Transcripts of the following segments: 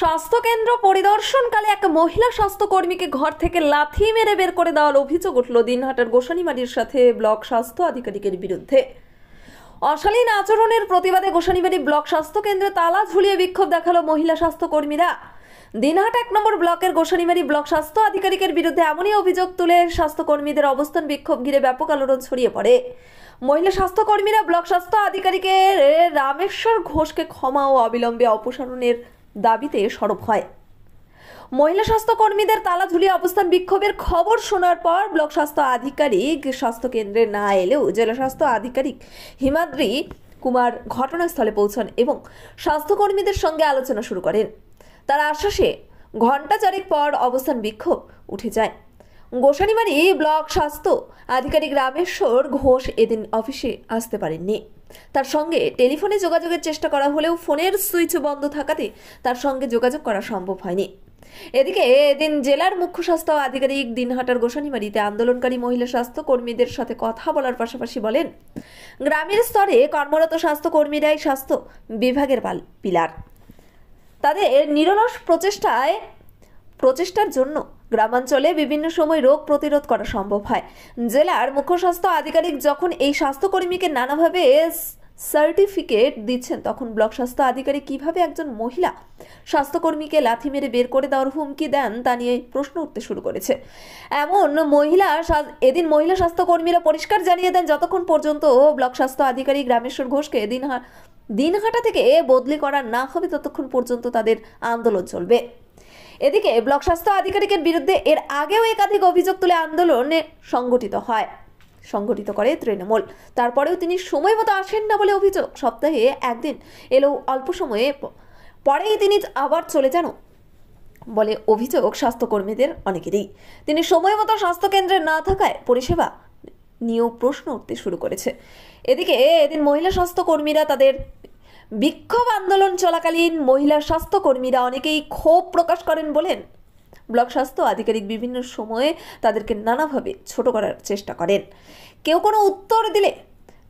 স্বাস্থ্যকেন্দ্র পরিদর্শনকালে এক মহিলা স্বাস্থ্যকর্মীকে ঘর থেকে লাথি মেরে বের করে দেওয়ার অভিযোগ উঠল দিনহাটার গোসানিমারির সাথে ব্লক স্বাস্থ্য আধিকারিকের বিরুদ্ধে। অশালীন আচরণের প্রতিবাদে গোসানিমারি ব্লক স্বাস্থ্য কেন্দ্রে তালা ঝুলিয়ে বিক্ষোভ দেখালো মহিলা স্বাস্থ্যকর্মীরা। দিনহাটা 1 নম্বর ব্লকের গোসানিমারি ব্লক স্বাস্থ্য আধিকারিকের বিরুদ্ধে এমনই অভিযোগ তুলে স্বাস্থ্যকর্মীদের অবস্থান বিক্ষোভ ঘিরে ব্যাপক আলোড়ন ছড়িয়ে পড়ে। মহিলা স্বাস্থ্যকর্মীরা ব্লক স্বাস্থ্য আধিকারিকের রামেশ্বর ঘোষকে ক্ষমা ও অবিলম্বে অপসারণের দাবিতে সরব হয়। মহিলা স্বাস্থ্যকর্মীদের তালা ঝুলিয়ে অবস্থান বিক্ষোভের খবর শোনার পর ব্লক স্বাস্থ্য আধিকারিক স্বাস্থ্য কেন্দ্রে না এলেও জেলা স্বাস্থ্য আধিকারিক হিমাদ্রি কুমার ঘটনাস্থলে পৌঁছান এবং স্বাস্থ্যকর্মীদের সঙ্গে আলোচনা শুরু করেন। তার আশ্বাসে ঘণ্টা চারেক পর অবস্থান বিক্ষোভ উঠে যায়। গোসানিমারি ব্লক স্বাস্থ্য আধিকারিক রামেশ্বর ঘোষ এদিন অফিসে আসতে পারেননি। তার সঙ্গে টেলিফোনে যোগাযোগের চেষ্টা করা হলেও ফোনের সুইচ বন্ধ থাকাতে তার সঙ্গে যোগাযোগ করা সম্ভব হয়নি। এদিকে এদিন জেলার মুখ্য স্বাস্থ্য আধিকারিক দিনহাটার গোসানিমারিতে আন্দোলনকারী মহিলা স্বাস্থ্য কর্মীদের সাথে কথা বলার পাশাপাশি বলেন, গ্রামের স্তরে কর্মরত স্বাস্থ্যকর্মীরাই স্বাস্থ্য বিভাগের পিলার। তাদের নিরলস প্রচেষ্টার জন্য গ্রামাঞ্চলে বিভিন্ন সময় রোগ প্রতিরোধ করা সম্ভব হয়। জেলার মুখ্য স্বাস্থ্য আধিকারিক যখন এই স্বাস্থ্যকর্মীকে নানাভাবে সার্টিফিকেট দিচ্ছেন, তখন ব্লক স্বাস্থ্য আধিকারিক কিভাবে একজন মহিলা স্বাস্থ্যকর্মীকে লাথি মেরে বের করে দেওয়ার হুমকি দেন তা নিয়ে প্রশ্ন উঠতে শুরু করেছে। এদিন মহিলা স্বাস্থ্যকর্মীরা পরিষ্কার জানিয়ে দেন, যতক্ষণ পর্যন্ত ব্লক স্বাস্থ্য আধিকারিক রামেশ্বর ঘোষকে দিনহাটা থেকে বদলি করা না হবে ততক্ষণ পর্যন্ত তাদের আন্দোলন চলবে। এদিকে ব্লক স্বাস্থ্য আধিকারিকের বিরুদ্ধে এর আগেও একাধিক অভিযোগ তুলে আন্দোলনে সংগঠিত করে তৃণমূল। তারপরেও তিনি সময় মতো আসেন না বলে অভিযোগ। সপ্তাহে একদিন এলেও অল্প সময়ে পরেই তিনি আবার চলে যান বলে অভিযোগ স্বাস্থ্যকর্মীদের অনেকেরই। তিনি সময় মতো স্বাস্থ্যকেন্দ্রে না থাকায় পরিষেবা নিয়েও প্রশ্ন উঠতে শুরু করেছে। এদিকে এদিন মহিলা স্বাস্থ্যকর্মীরা তাদের বিক্ষোভ আন্দোলন চলাকালীন মহিলা স্বাস্থ্যকর্মীরা অনেকেই ক্ষোভ প্রকাশ করেন। বলেন, ব্লক স্বাস্থ্য আধিকারিক বিভিন্ন সময়ে তাদেরকে নানাভাবে ছোট করার চেষ্টা করেন। কেউ কোনো উত্তর দিলে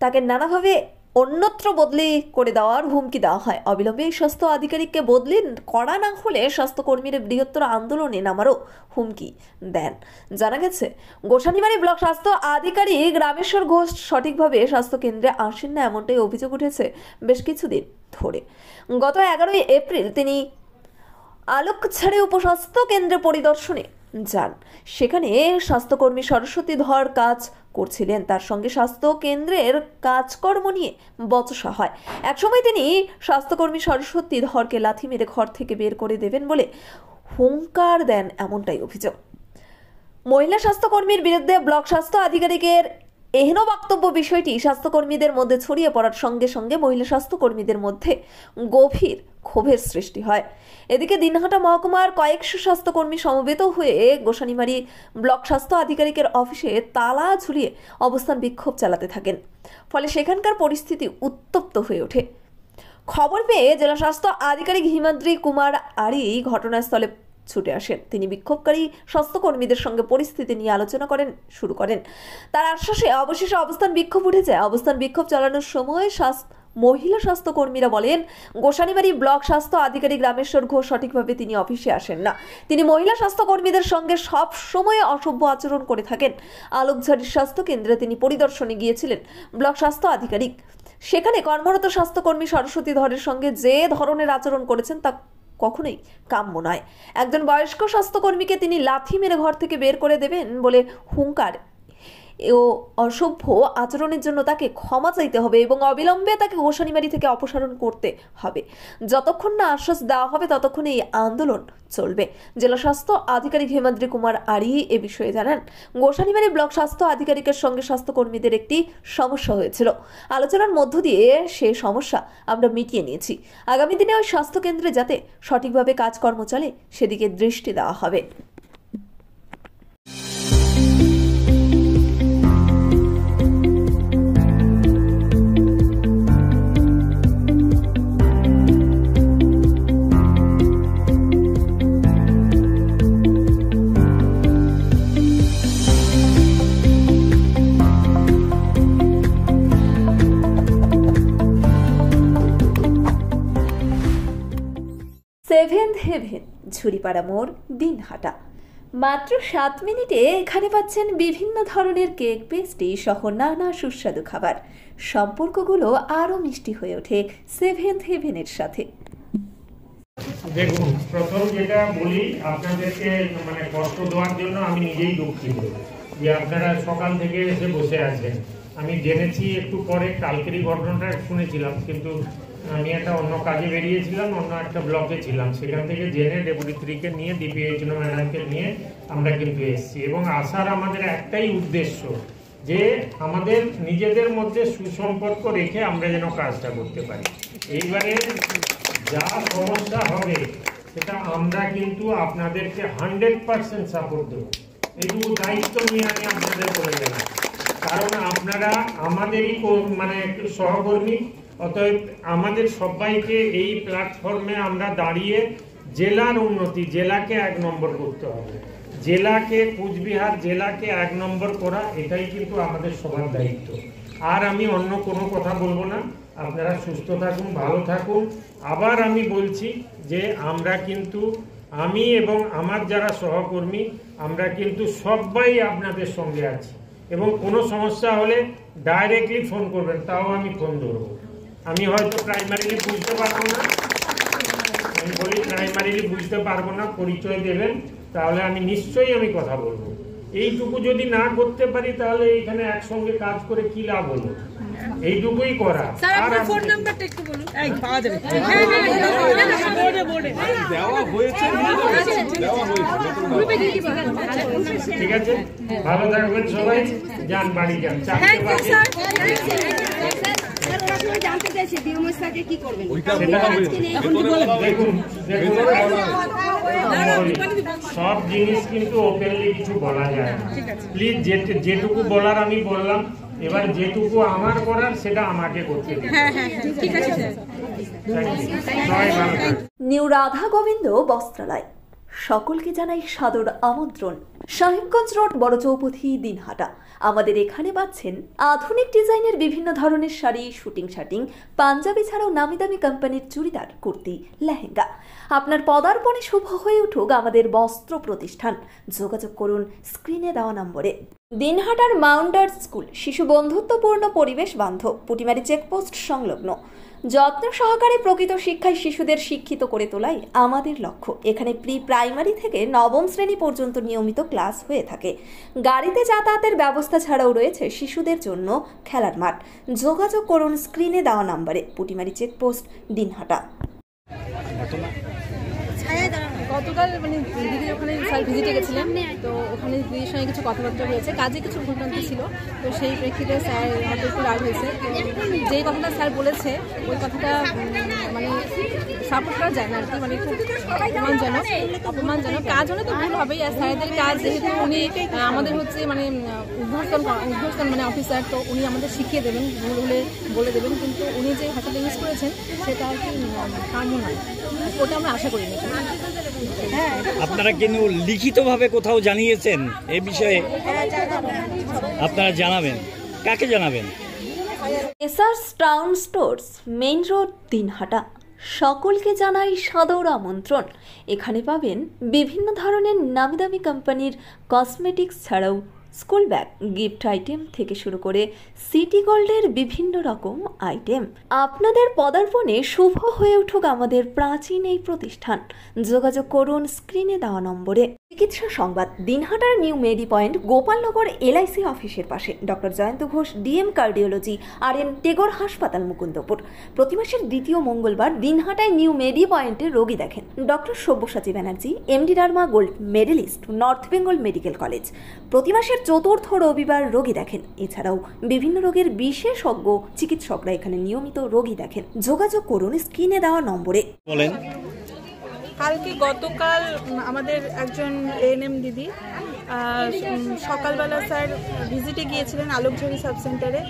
তাকে নানাভাবে অন্যত্র বদলি করে দেওয়ার হুমকি দেওয়া হয়। অবিলম্বে এই স্বাস্থ্য আধিকারিককে বদলি করা না হলে স্বাস্থ্যকর্মীরা বৃহত্তর আন্দোলনে নামারও হুমকি দেন। জানা গেছে, গোসানিমারি ব্লক স্বাস্থ্য আধিকারিক রামেশ্বর ঘোষ সঠিকভাবে স্বাস্থ্যকেন্দ্রে আসেন না, এমনটাই অভিযোগ উঠেছে বেশ কিছুদিন ধরে। গত 11 এপ্রিল তিনি আলোকছাড়ে উপস্বাস্থ্য কেন্দ্রে পরিদর্শনে যান। সেখানে স্বাস্থ্যকর্মী সরস্বতী ধর কাজ করছিলেন। তার সঙ্গে স্বাস্থ্য কেন্দ্রের কাজকর্ম নিয়ে বচসা হয়। একসময় তিনি স্বাস্থ্যকর্মী সরস্বতী ধরকে লাথি মেরে ঘর থেকে বের করে দেবেন বলে হুঙ্কার দেন, এমনটাই অভিযোগ। মহিলা স্বাস্থ্যকর্মীর বিরুদ্ধে ব্লক স্বাস্থ্য আধিকারিকের এহেন বক্তব্য বিষয়টি স্বাস্থ্যকর্মীদের মধ্যে ছড়িয়ে পড়ার সঙ্গে সঙ্গে মহিলা স্বাস্থ্যকর্মীদের মধ্যে গভীর ক্ষোভের সৃষ্টি হয়। এদিকে দিনহাটা মহকুমার কয়েকশো স্বাস্থ্যকর্মী সমবেত হয়ে গোসানিমারি ব্লক স্বাস্থ্য আধিকারিকের অফিসে তালা ঝুলিয়ে অবস্থান বিক্ষোভ চালাতে থাকেন। ফলে সেখানকার পরিস্থিতি উত্তপ্ত হয়ে ওঠে। খবর পেয়ে জেলা স্বাস্থ্য আধিকারিক হিমাদ্রি কুমার আরি ঘটনাস্থলে ছুটে আসেন। তিনি বিক্ষোভকারী স্বাস্থ্যকর্মীদের সঙ্গে পরিস্থিতি নিয়ে আলোচনা শুরু করেন। তার আশ্বাসে অবশেষে অবস্থান বিক্ষোভ উঠে যায়। অবস্থান বিক্ষোভ চালানোর সময় মহিলা স্বাস্থ্যকর্মীরা বলেন, গোসানিমারি ব্লক স্বাস্থ্য আধিকারিক রামেশ্বর ঘোষ সঠিকভাবে তিনি অফিসে আসেন না। তিনি মহিলা স্বাস্থ্যকর্মীদের সঙ্গে সব সময় অসভ্য আচরণ করে থাকেন। আলোকঝাড়ির স্বাস্থ্য কেন্দ্রে তিনি পরিদর্শনে গিয়েছিলেন ব্লক স্বাস্থ্য আধিকারিক। সেখানে কর্মরত স্বাস্থ্যকর্মী সরস্বতী ধরের সঙ্গে যে ধরনের আচরণ করেছেন তা কখনোই কাম্য নয়। একজন বয়স্ক স্বাস্থ্যকর্মীকে তিনি লাথি মেরে ঘর থেকে বের করে দেবেন বলে হুঙ্কার ও অসভ্য আচরণের জন্য তাকে ক্ষমা চাইতে হবে এবং অবিলম্বে তাকে গোসানিমারি থেকে অপসারণ করতে হবে। যতক্ষণ না আশ্বাস দেওয়া হবে ততক্ষণ এই আন্দোলন চলবে। জেলা স্বাস্থ্য আধিকারিক হিমাদ্রি কুমার আরি এ বিষয়ে জানান, গোসানিমারি ব্লক স্বাস্থ্য আধিকারিকের সঙ্গে স্বাস্থ্যকর্মীদের একটি সমস্যা হয়েছিল। আলোচনার মধ্য দিয়ে সে সমস্যা আমরা মিটিয়ে নিয়েছি। আগামী দিনে ওই স্বাস্থ্যকেন্দ্রে যাতে সঠিকভাবে কাজকর্ম চলে সেদিকে দৃষ্টি দেওয়া হবে। সেভেন্থ হেভেন, ঝুড়িপাড়া মোড়, দিনহাটা। মাত্র 7 মিনিটে এখানে পাচ্ছেন বিভিন্ন ধরনের কেক, পেস্ট্রি সহ নানা সুস্বাদু খাবার। সম্পর্কগুলো আরও মিষ্টি হয়ে ওঠে সেভেন্থ হেভেনের সাথে। দেখুন, প্রথম যেটা বলি আপনাদেরকে, মানে কষ্ট দেওয়ার জন্য আমি নিজেই দুঃখিত যে আপনারা সকাল থেকে এসে বসে আছেন। আমি জেনেছি একটু পরে, কালকেরই ঘটনাটা শুনেছিলাম, কিন্তু আমি একটা অন্য কাজে বেরিয়েছিলাম, অন্য একটা ব্লকে ছিলাম। সেখান থেকে জেনে ডেপুটি 3-কে নিয়ে, ডিপিএইচও ম্যাডামকে নিয়ে আমরা কিন্তু এসেছি। এবং আসার আমাদের একটাই উদ্দেশ্য যে আমাদের নিজেদের মধ্যে সুসম্পর্ক রেখে আমরা যেন কাজটা করতে পারি। এইবারে যা সমস্যা হবে সেটা আমরা কিন্তু আপনাদেরকে 100% সাপোর্ট দেবো। এইটুকু দায়িত্ব নিয়ে আমি আপনাদের বলে গেলাম, কারণ আপনারা আমাদেরই মানে সহকর্মী। অতএব আমাদের সবাইকে এই প্ল্যাটফর্মে আমরা দাঁড়িয়ে জেলার উন্নতি, জেলাকে 1 নম্বর করতে হবে। জেলাকে, কুচবিহার জেলাকে 1 নম্বর করা, এটাই কিন্তু আমাদের সবার দায়িত্ব। আর আমি অন্য কোনো কথা বলবো না। আপনারা সুস্থ থাকুন, ভালো থাকুন। আবার আমি বলছি যে আমরা কিন্তু, আমি এবং আমার যারা সহকর্মী, আমরা কিন্তু সবাই আপনাদের সঙ্গে আছি। এবং কোনো সমস্যা হলে ডাইরেক্টলি ফোন করবেন, তাও আমি ফোন ধরবো। আমি হয়তো প্রাইমারিলি বুঝতে পারবো না, আমি বলি প্রাইমারিলি বুঝতে পারবো না, পরিচয় দেবেন, তাহলে আমি নিশ্চয়ই আমি কথা বলবো। এইটুকু যদি না করতে পারি তাহলে এখানে একসঙ্গে কাজ করে কি লাভ হলো? এইটুকুই করা। আর ফোন নাম্বারটা একটু বলুন। পাওয়া যাবে, ঠিক আছে। ভালো থাকবেন সবাই, যান বাড়ি যান। জানতে চাইছি কি করবেন? দেখুন, সব জিনিস কিন্তু ওপেনলি কিছু বলা যায় না। প্লিজ, যেটুকু বলার আমি বললাম, এবার যেটুকু আমার করার সেটা আমাকে করতে দিন। নিউ রাধা গোবিন্দ বস্ত্রালয়, সকলকে জানাই সাদর আমন্ত্রণ। সাহেবগঞ্জ রোড, বড় চৌপথি, দিনহাটা। আমাদের এখানে পাচ্ছেন আধুনিক ডিজাইনের বিভিন্ন ধরনের শাড়ি, শুটিং শার্টিং, পাঞ্জাবি ছাড়াও নামি দামি কোম্পানির চুড়িদার, কুর্তি, লেহেঙ্গা। আপনার পদার্পণে শুভ হয়ে উঠুক আমাদের বস্ত্র প্রতিষ্ঠান। যোগাযোগ করুন স্ক্রিনে দেওয়া নম্বরে। দিনহাটার মাউন্টার স্কুল, শিশু বন্ধুত্বপূর্ণ, পরিবেশ বান্ধব, পুটিমারি চেকপোস্ট সংলগ্ন। যত্ন সহকারে প্রকৃত শিক্ষায় শিশুদের শিক্ষিত করে তোলাই আমাদের লক্ষ্য। এখানে প্রি প্রাইমারি থেকে 9ম শ্রেণী পর্যন্ত নিয়মিত ক্লাস হয়ে থাকে। গাড়িতে যাতায়াতের ব্যবস্থা ছাড়াও রয়েছে শিশুদের জন্য খেলার মাঠ। যোগাযোগ করুন স্ক্রিনে দেওয়া নম্বরে। পুটিমারি চেকপোস্ট, দিনহাটা। গতকাল মানে দিদির ওখানে স্যার ভিজিটে গেছিলাম, তো ওখানে দিদির সঙ্গে কিছু কথাবার্তা হয়েছে, কাজে কিছু ভুলভ্রান্তি ছিল, তো সেই প্রেক্ষিতে স্যার হয়তো একটু রাগ হয়েছে। যেই কথাটা স্যার বলেছে ওই কথাটা মানে সাপোর্ট করা যায় না আর কি, মানে খুব অপমানজনক। কাজ হলে তো ভুল হবেই, আর স্যারদের কাজ যেহেতু উনি আমাদের হচ্ছে মানে উদ্বোধন মানে অফিসার, তো উনি আমাদের শিখিয়ে দেবেন, ভুল হলে বলে দেবেন, কিন্তু উনি যে ভাষাটা ইউজ করেছেন সেটা আর কি কাম্য নয়, ওটা আমরা আশা করিনি। আপনারা কিন্তু লিখিতভাবে কোথাও জানিয়েছেন এ বিষয়ে? আপনারা জানাবেন, কাকে জানাবেন? SRS town stores, main road, Dinhata. সকলকে জানাই সাদর আমন্ত্রণ। এখানে পাবেন বিভিন্ন ধরনের নামি দামি কোম্পানির কসমেটিক্স ছাড়াও স্কুল ব্যাগ, গিফট আইটেম থেকে শুরু করে সিটি গোল্ডের বিভিন্ন রকম আইটেম। আপনাদের পদার্পণে শুভ হয়ে উঠুক আমাদের প্রাচীন এই প্রতিষ্ঠান। যোগাযোগ করুন স্ক্রিনে দেওয়া নম্বরে। চিকিৎসা সংবাদ, দিনহাটার নিউ মেডি পয়েন্ট, গোপালনগর LIC অফিসের পাশে। Doctor Jayanta Ghosh, DM cardiology, RN Tagore হাসপাতাল, মুকুন্দপুর। প্রতি মাসের 2য় মঙ্গলবার দিনহাটায় নিউ মেডি পয়েন্টে রোগী দেখেন doctor Sabyasachi Banerjee, MD derma gold medalist, north Bengal medical college. প্রতি মাসের 4র্থ রবিবার রোগী দেখেন। এছাড়াও বিভিন্ন রোগের বিশেষজ্ঞ চিকিৎসকরা এখানে নিয়মিত রোগী দেখেন। যোগাযোগ করুন স্ক্রিনে দেওয়া নম্বরে। বলেন। গতকাল আমাদের একজন ANM দিদি সকালবেলা স্যার ভিজিটে গিয়েছিলেন আলোকঝাড়ি সাবসেন্টারে।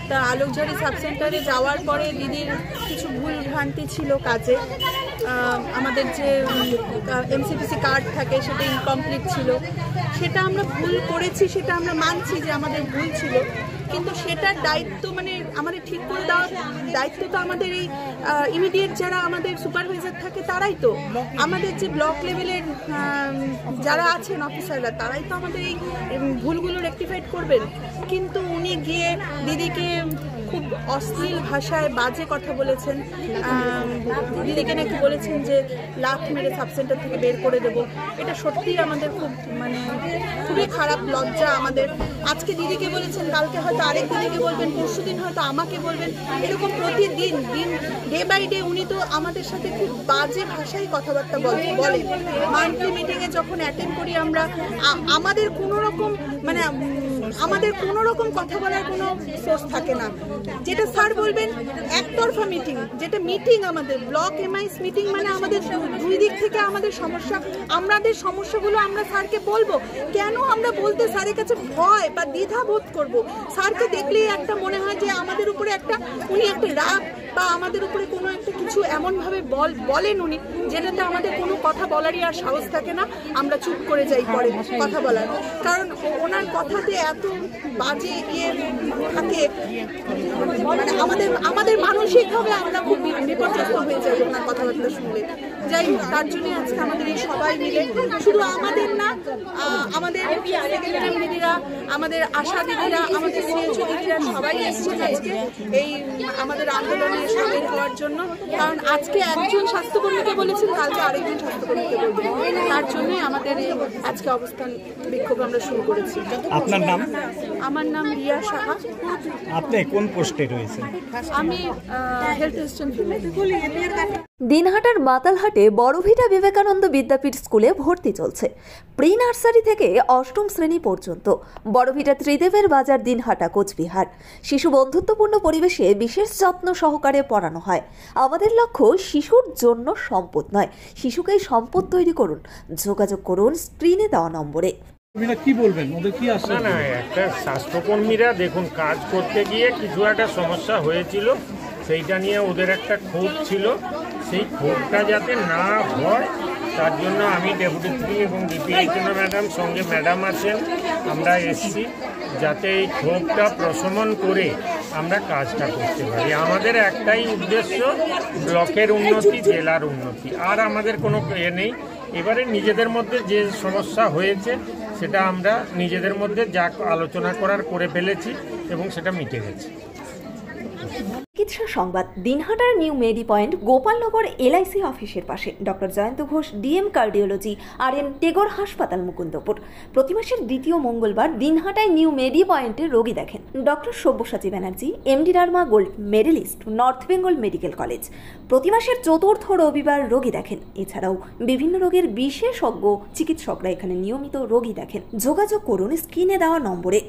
তা আলোকঝাড়ি সাবসেন্টারে যাওয়ার পরে দিদির কিছু ভুল ভ্রান্তি ছিল কাজে। আমাদের যে MCPC কার্ড থাকে সেটা ইনকমপ্লিট ছিল, সেটা আমরা ভুল করেছি, সেটা আমরা মানছি যে আমাদের ভুল ছিল, কিন্তু সেটার দায়িত্ব মানে আমাদের ঠিক করে দেওয়ার দায়িত্ব তো আমাদের এই ইমিডিয়েট যারা আমাদের সুপারভাইজার থাকে তারাই তো, আমাদের যে ব্লক লেভেলের যারা আছেন অফিসাররা তারাই তো আমাদের এই ভুলগুলো রেকটিফাইড করবেন। কিন্তু উনি গিয়ে দিদিকে খুব অশ্লীল ভাষায় বাজে কথা বলেছেন, দিদিকে নাকি বলেছেন যে লাথ মেরে সাবসেন্টার থেকে বের করে দেব। এটা সত্যিই আমাদের খুব মানে খুবই খারাপ লজ্জা আমাদের। আজকে দিদিকে বলেছেন, কালকে হয়তো আরেক দিদিকে বলবেন, পরশু দিন হয়তো আমাকে বলবেন, এরকম প্রতিদিন ডে বাই ডে উনি তো আমাদের সাথে খুব বাজে ভাষায় কথাবার্তা বলেন। মান্থলি মিটিংয়ে যখন অ্যাটেন্ড করি আমরা, আমাদের কোনো রকম মানে আমাদের কোনো রকম কথা বলার কোনো সোর্স থাকে না। যেটা স্যার বলবেন একতরফা মিটিং, যেটা মিটিং আমাদের ব্লক এমআইএস মিটিং মানে আমাদের দুই দিক থেকে আমাদের সমস্যা, আমাদের সমস্যাগুলো আমরা স্যারকে বলবো। কেন আমরা বলতে স্যারের কাছে ভয় বা দ্বিধা বোধ করবো? স্যারকে দেখলেই একটা মনে হয় যে আমাদের উপরে একটা উনি একটা রাগ বা আমাদের উপরে কোনো একটা কিছু এমনভাবে বলেন উনি, যেটাতে আমাদের কোনো কথা বলারই আর সাহস থাকে না, আমরা চুপ করে যাই পরে কথা বলার। কারণ ওনার কথাতে এত বাজে ইয়ে থাকে, মানে আমাদের মানসিকভাবে আমরা খুব বিপর্যস্ত হয়ে যাই ওনার কথাবার্তা শুনলে। যাই হোক, তার জন্য আজকে আমাদের এই সবাই মিলে, শুধু আমাদের না, আমাদের সেক্রেটারি দিদিরা, আমাদের আশা দিদিরা, আমাদের সিএইচও দিদিরা সবাই এসেছেন আজকে এই আমাদের আন্দোলনে সামিল হওয়ার জন্য। কারণ আজকে একজন স্বাস্থ্যকর্মীকে বলেছেন, কালকে আরেকজন স্বাস্থ্যকর্মীকে বলবেন। তার জন্যই আমাদের এই আজকে অবস্থান বিক্ষোভ আমরা শুরু করেছি। আপনার নাম? আমার নাম রিয়া সাহা। আপনি কোন পোস্টে রয়েছেন? আমি হেলথ অ্যাসিস্ট্যান্ট। দিনহাটার মাতালহাটে বড়ভিটা বিবেকানন্দ বিদ্যাপীঠ স্কুলে ভর্তি চলছে। প্রি নার্সারি থেকে অষ্টম শ্রেণী পর্যন্ত। বড়ভিটা ত্রিদেবের বাজার, দিনহাটা, কোচবিহার। শিশু বন্ধুত্বপূর্ণ পরিবেশে বিশেষ যত্ন সহকারে পড়ানো হয়। আমাদের লক্ষ্য শিশুর জন্য সম্পদ নয়, শিশুকেই সম্পদ তৈরি করুন। যোগাযোগ করুন স্ক্রিনে দেওয়া নম্বরে। কি বলবেন, ওদের কি আসছে? না, একটা স্বাস্থ্যকর্মীরা দেখুন কাজ করতে গিয়ে কিছু একটা সমস্যা হয়েছিল, সেইটা নিয়ে ওদের একটা ক্ষোভ ছিল। সেই ক্ষোভটা যাতে না হয় তার জন্য আমি ডেপুটি থ্রি এবং ডিপিএইচও ম্যাডাম, সঙ্গে ম্যাডাম আছেন, আমরা এসছি যাতে এই ক্ষোভটা প্রশমন করে আমরা কাজটা করতে পারি। আমাদের একটাই উদ্দেশ্য, ব্লকের উন্নতি, জেলার উন্নতি, আর আমাদের কোনো এ নেই। এবারে নিজেদের মধ্যে যে সমস্যা হয়েছে সেটা আমরা নিজেদের মধ্যে যা আলোচনা করার করে ফেলেছি এবং সেটা মিটে গেছে। চিকিৎসা সংবাদ। দিনহাটার নিউ মেডি পয়েন্ট, গোপালনগর এলআইসি অফিসের পাশে। Doctor Jayanta Ghosh, DM cardiology, RN Tagore হাসপাতাল, মুকুন্দপুর। প্রতি মাসের দ্বিতীয় মঙ্গলবার দিনহাটায় নিউ মেডি পয়েন্টে রোগী দেখেন doctor Sabyasachi Banerjee, MD derma gold medalist, north Bengal medical college. প্রতি মাসের চতুর্থ রবিবার রোগী দেখেন। এছাড়াও বিভিন্ন রোগের বিশেষজ্ঞ চিকিৎসকরা এখানে নিয়মিত রোগী দেখেন। যোগাযোগ করুন স্ক্রিনে দেওয়া নম্বরে।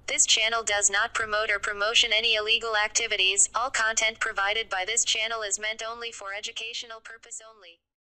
This channel does not promote or promotion any illegal activities. All content provided by this channel is meant only for educational purpose only.